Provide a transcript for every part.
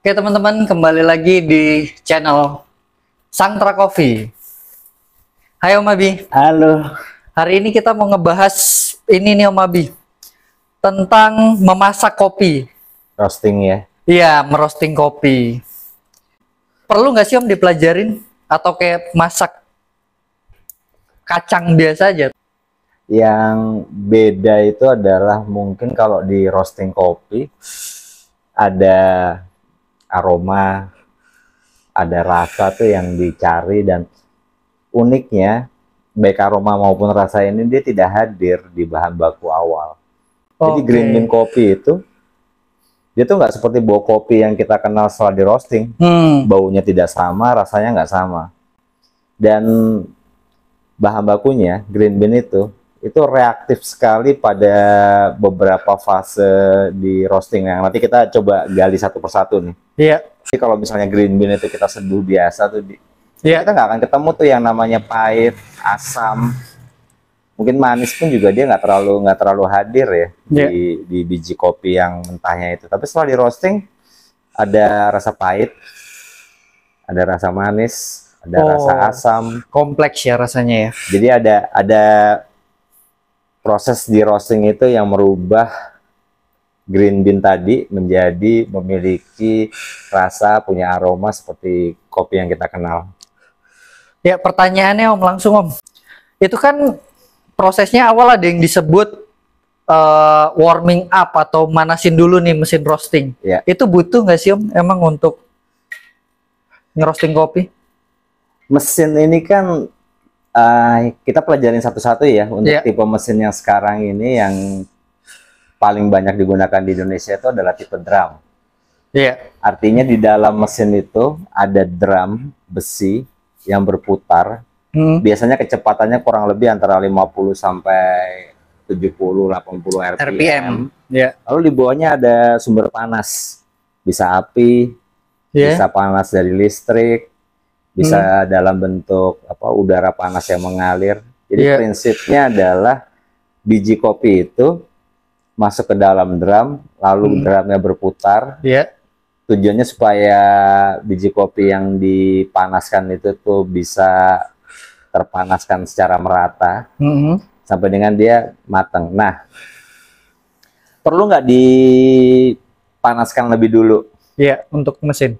Oke teman-teman, kembali lagi di channel Sangtra Coffee. Hai Om Abi. Halo. Hari ini kita mau ngebahas ini nih Om Abi, tentang memasak kopi. Roasting ya. Iya, merosting kopi. Perlu nggak sih Om dipelajarin? Atau kayak masak kacang biasa aja? Yang beda itu adalah mungkin kalau di roasting kopi ada aroma, ada rasa tuh yang dicari, dan uniknya baik aroma maupun rasa ini dia tidak hadir di bahan baku awal. Jadi green bean kopi itu dia tuh nggak seperti bau kopi yang kita kenal setelah di roasting. Baunya tidak sama, rasanya nggak sama. Dan bahan bakunya green bean itu reaktif sekali pada beberapa fase di roasting yang nanti kita coba gali satu persatu nih. Iya. Jadi kalau misalnya green bean itu kita seduh biasa tuh, Iya. kita nggak akan ketemu tuh yang namanya pahit, asam, mungkin manis pun juga dia nggak terlalu hadir ya. Iya. Di biji kopi yang mentahnya itu. Tapi setelah di roasting ada rasa pahit, ada rasa manis, ada rasa asam. Kompleks ya rasanya ya. Jadi ada proses di roasting itu yang merubah green bean tadi menjadi memiliki rasa, punya aroma seperti kopi yang kita kenal. Ya, pertanyaannya Om, langsung Om. Itu kan prosesnya awal ada yang disebut warming up atau manasin dulu nih mesin roasting. Ya. Itu butuh nggak sih Om emang untuk ngerosting kopi? Mesin ini kan kita pelajarin satu-satu ya untuk tipe mesin yang sekarang ini yang paling banyak digunakan di Indonesia itu adalah tipe drum. Iya. Artinya di dalam mesin itu ada drum besi yang berputar. Biasanya kecepatannya kurang lebih antara 50 sampai 70-80 RPM. Yeah. Lalu di bawahnya ada sumber panas. Bisa api, bisa panas dari listrik, bisa dalam bentuk udara panas yang mengalir. Jadi prinsipnya adalah biji kopi itu masuk ke dalam drum, lalu drumnya berputar. Tujuannya supaya biji kopi yang dipanaskan itu tuh bisa terpanaskan secara merata sampai dengan dia matang. Nah, perlu nggak dipanaskan lebih dulu? Iya, untuk mesin.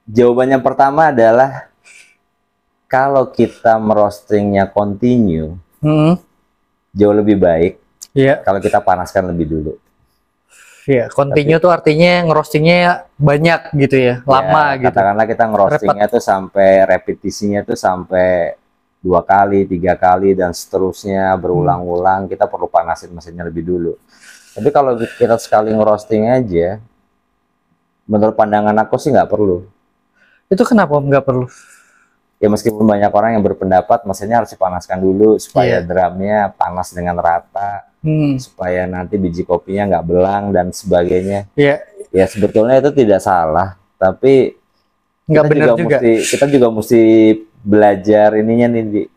Jawabannya pertama adalah kalau kita merostingnya continue, jauh lebih baik kalau kita panaskan lebih dulu. Iya, continue tuh artinya ngerostingnya banyak gitu ya, lama gitu. Katakanlah kita ngerostingnya tuh sampai repetisinya tuh sampai 2 kali, 3 kali, dan seterusnya berulang-ulang, kita perlu panasin mesinnya lebih dulu. Tapi kalau kita sekali ngerosting aja, menurut pandangan aku sih nggak perlu. Itu kenapa Om nggak perlu? Ya meskipun banyak orang yang berpendapat mesinnya harus dipanaskan dulu supaya drumnya panas dengan rata, supaya nanti biji kopinya nggak belang dan sebagainya. Ya sebetulnya itu tidak salah, tapi kita juga mesti belajar ininya nih,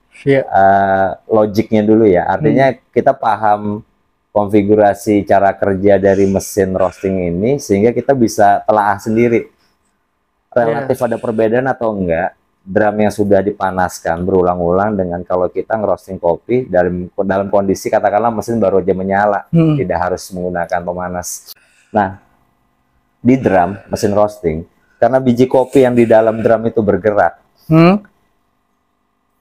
logiknya dulu ya. Artinya kita paham konfigurasi cara kerja dari mesin roasting ini sehingga kita bisa telaah sendiri relatif ada perbedaan atau enggak drum yang sudah dipanaskan berulang-ulang dengan kalau kita ngerosting kopi dalam kondisi katakanlah mesin baru aja menyala, tidak harus menggunakan pemanas. Nah, di drum mesin roasting, karena biji kopi yang di dalam drum itu bergerak,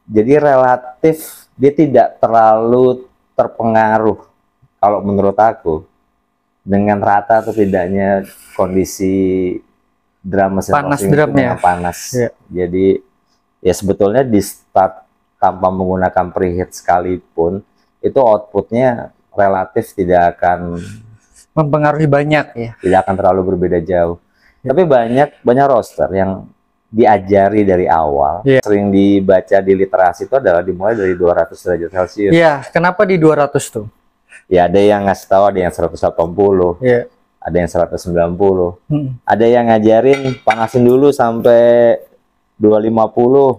jadi relatif dia tidak terlalu terpengaruh kalau menurut aku dengan rata atau tidaknya kondisi drum mesin roasting itu panas. Jadi ya sebetulnya di start tanpa menggunakan preheat sekalipun itu outputnya relatif tidak akan mempengaruhi banyak ya. Tidak akan terlalu berbeda jauh. Tapi banyak roaster yang diajari dari awal, sering dibaca di literasi itu adalah dimulai dari 200 derajat Celcius. Iya, kenapa di 200 tuh? Ya ada yang ngasih tahu ada yang 180. Ada yang 190. Ada yang ngajarin panasin dulu sampai 250.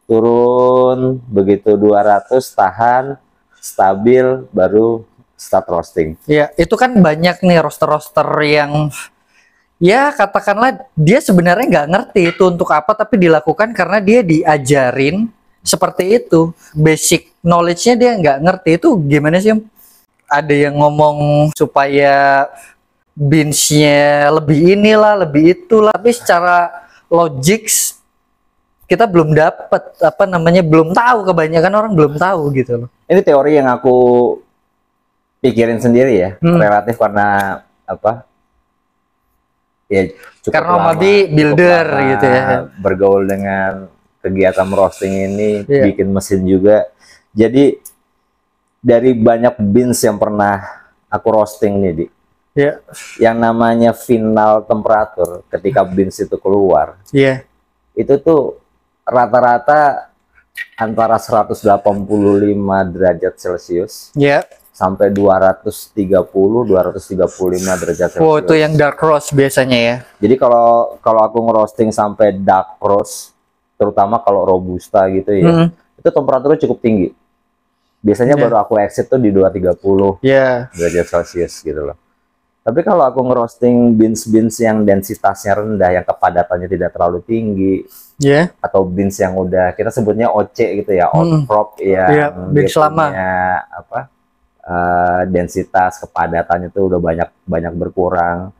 Turun begitu 200, tahan stabil, baru start roasting. Iya, itu kan banyak nih roaster-roaster yang ya katakanlah dia sebenarnya nggak ngerti itu untuk apa, tapi dilakukan karena dia diajarin seperti itu. Basic knowledge-nya dia nggak ngerti. Itu gimana sih, Om? Ada yang ngomong supaya beans-nya lebih inilah, lebih itulah, tapi secara logik kita belum dapat, apa namanya, belum tahu, kebanyakan orang belum tahu gitu loh. Ini teori yang aku pikirin sendiri ya, relatif karena apa? Ya cukup Karena Om lama, Abi builder cukup lama gitu ya. bergaul dengan kegiatan roasting ini, bikin mesin juga. Jadi dari banyak beans yang pernah aku roasting nih, Di. Yang namanya final temperatur ketika beans itu keluar. Itu tuh rata-rata antara 185 derajat Celcius sampai 230-235 derajat Celcius. Oh, itu yang dark roast biasanya ya. Jadi kalau aku ngerosting sampai dark roast, terutama kalau robusta gitu ya, itu temperaturnya cukup tinggi. Biasanya baru aku exit tuh di 230 derajat Celcius gitu loh. Tapi kalau aku ngerosting beans yang densitasnya rendah, yang kepadatannya tidak terlalu tinggi, atau beans yang udah kita sebutnya OC gitu ya, outcrop yang dia punya apa, densitas kepadatannya itu udah banyak berkurang.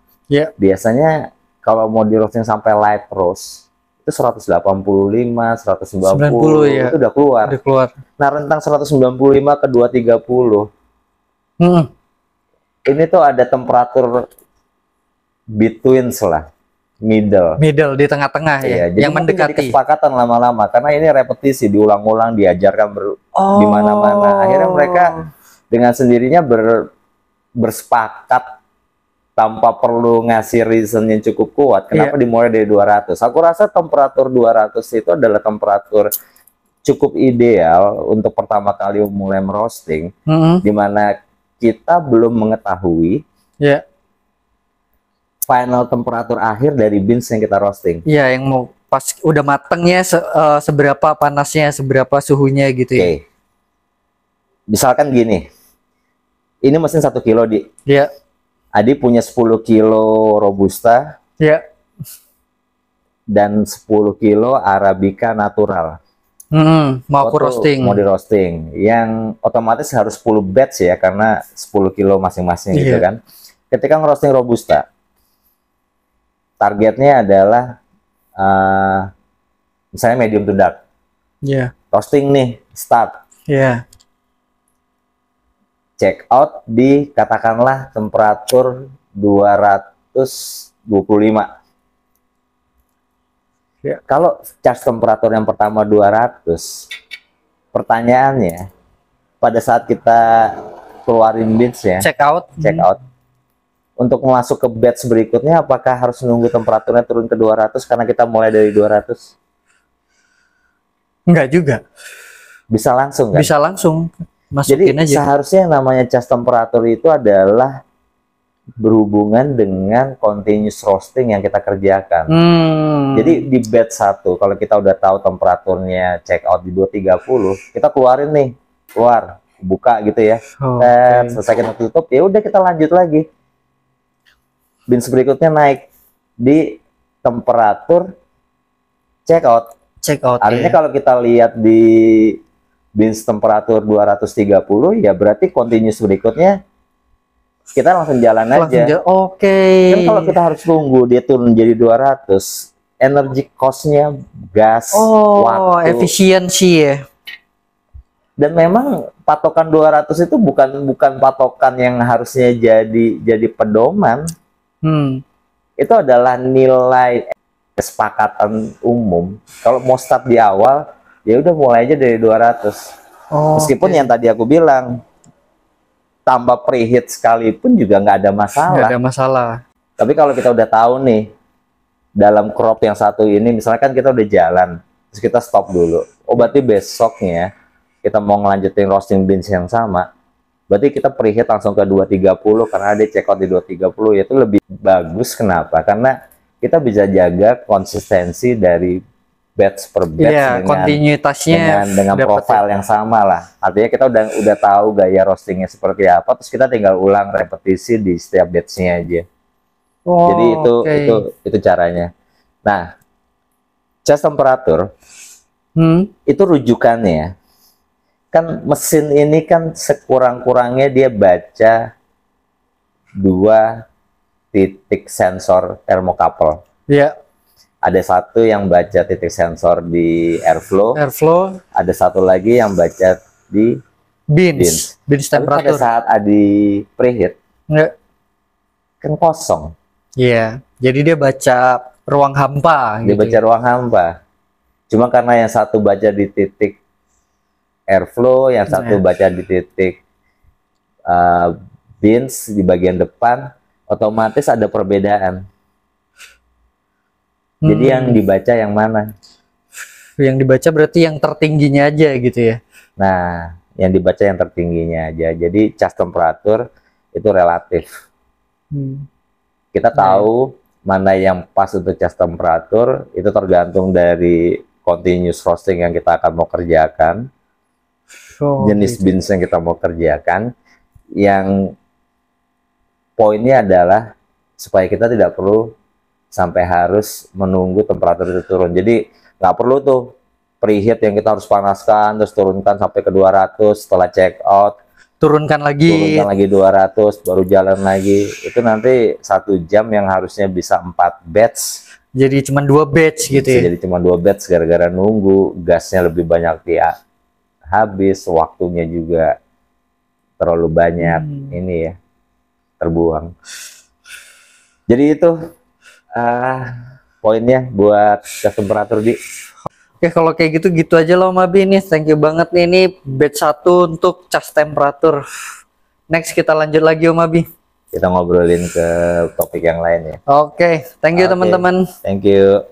Biasanya kalau mau di roasting sampai light roast itu 185, 190 itu udah keluar. Nah, rentang 195 ke 230. Ini tuh ada temperatur between lah, middle di tengah-tengah ya, jadi yang mendekati. Jadi kesepakatan lama-lama karena ini repetisi, diulang-ulang, diajarkan di mana-mana. Akhirnya mereka dengan sendirinya bersepakat tanpa perlu ngasih reason yang cukup kuat kenapa dimulai dari 200. Aku rasa temperatur 200 itu adalah temperatur cukup ideal untuk pertama kali mulai merosting, di mana kita belum mengetahui final temperatur akhir dari beans yang kita roasting. Yang mau pas udah matengnya seberapa panasnya, seberapa suhunya gitu ya. Misalkan gini, ini mesin 1 kilo, Di. Adi punya 10 kilo robusta. Dan 10 kilo arabica natural. Mau roasting. Mau di roasting. Yang otomatis harus 10 batch ya, karena 10 kilo masing-masing gitu kan. Ketika ngerosting robusta, targetnya adalah misalnya medium to dark. Roasting nih, start. Check out di katakanlah temperatur 225. Kalau charge temperatur yang pertama 200, pertanyaannya pada saat kita keluarin beans ya, check out, untuk masuk ke batch berikutnya, apakah harus nunggu temperaturnya turun ke 200 karena kita mulai dari 200? Enggak juga. Bisa langsung kan? Bisa langsung. Masukin jadi aja. Seharusnya yang namanya charge temperatur itu adalah berhubungan dengan continuous roasting yang kita kerjakan. Jadi di batch 1 kalau kita udah tahu temperaturnya check out di 230, kita keluarin nih, buka gitu ya. Selesai kita tutup, ya udah kita lanjut lagi. Beans berikutnya naik di temperatur check out. Artinya kalau kita lihat di beans temperatur 230, ya berarti continuous berikutnya kita langsung jalan aja. Kan kalau kita harus tunggu dia turun jadi 200, energi cost-nya, gas, waktu, efisiensi ya. Dan memang patokan 200 itu bukan patokan yang harusnya jadi pedoman. Itu adalah nilai kesepakatan umum. Kalau mau start di awal, ya udah mulai aja dari 200. Meskipun yang tadi aku bilang, tambah preheat sekalipun juga nggak ada masalah. Nggak ada masalah. Tapi kalau kita udah tahu nih, dalam crop yang satu ini, misalnya kan kita udah jalan, terus kita stop dulu. Berarti besoknya kita mau ngelanjutin roasting beans yang sama, berarti kita preheat langsung ke 230 karena ada check out di 230, itu lebih bagus. Kenapa? Karena kita bisa jaga konsistensi dari batch per batch dengan profile yang sama lah. Artinya kita udah tahu gaya roastingnya seperti apa, terus kita tinggal ulang repetisi di setiap batchnya aja. Oh, Jadi itu caranya. Nah, cas temperatur itu rujukannya. Kan mesin ini kan sekurang-kurangnya dia baca 2 titik sensor thermocouple. Iya. Ada satu yang baca titik sensor di airflow. Ada satu lagi yang baca di bins temperatur. Tapi pada saat di preheat, kan kosong. Iya. Jadi dia baca ruang hampa. Dia baca ruang hampa. Cuma karena yang satu baca di titik airflow, yang satu baca di titik bins di bagian depan, otomatis ada perbedaan. Jadi yang dibaca yang mana? Yang dibaca berarti yang tertingginya aja gitu ya? Nah, yang dibaca yang tertingginya aja. Jadi cas temperatur itu relatif. Kita tahu mana yang pas untuk cas temperatur, itu tergantung dari continuous roasting yang kita akan mau kerjakan. Jenis bins yang kita mau kerjakan. Yang poinnya adalah supaya kita tidak perlu sampai harus menunggu temperatur itu turun. Jadi nggak perlu tuh preheat yang kita harus panaskan terus turunkan sampai ke 200, setelah check out turunkan lagi 200 baru jalan lagi. Itu nanti 1 jam yang harusnya bisa 4 batch jadi cuma 2 batch gitu ya. Jadi cuma 2 batch gara-gara nunggu, gasnya lebih banyak dia habis, waktunya juga terlalu banyak ini ya terbuang. Jadi itu poinnya buat cas temperatur di. Oke, kalau kayak gitu aja loh Abi nih. Thank you banget nih, ini batch 1 untuk cas temperatur. Next kita lanjut lagi Om Abi. Kita ngobrolin ke topik yang lain ya. Oke, thank you teman-teman. Thank you.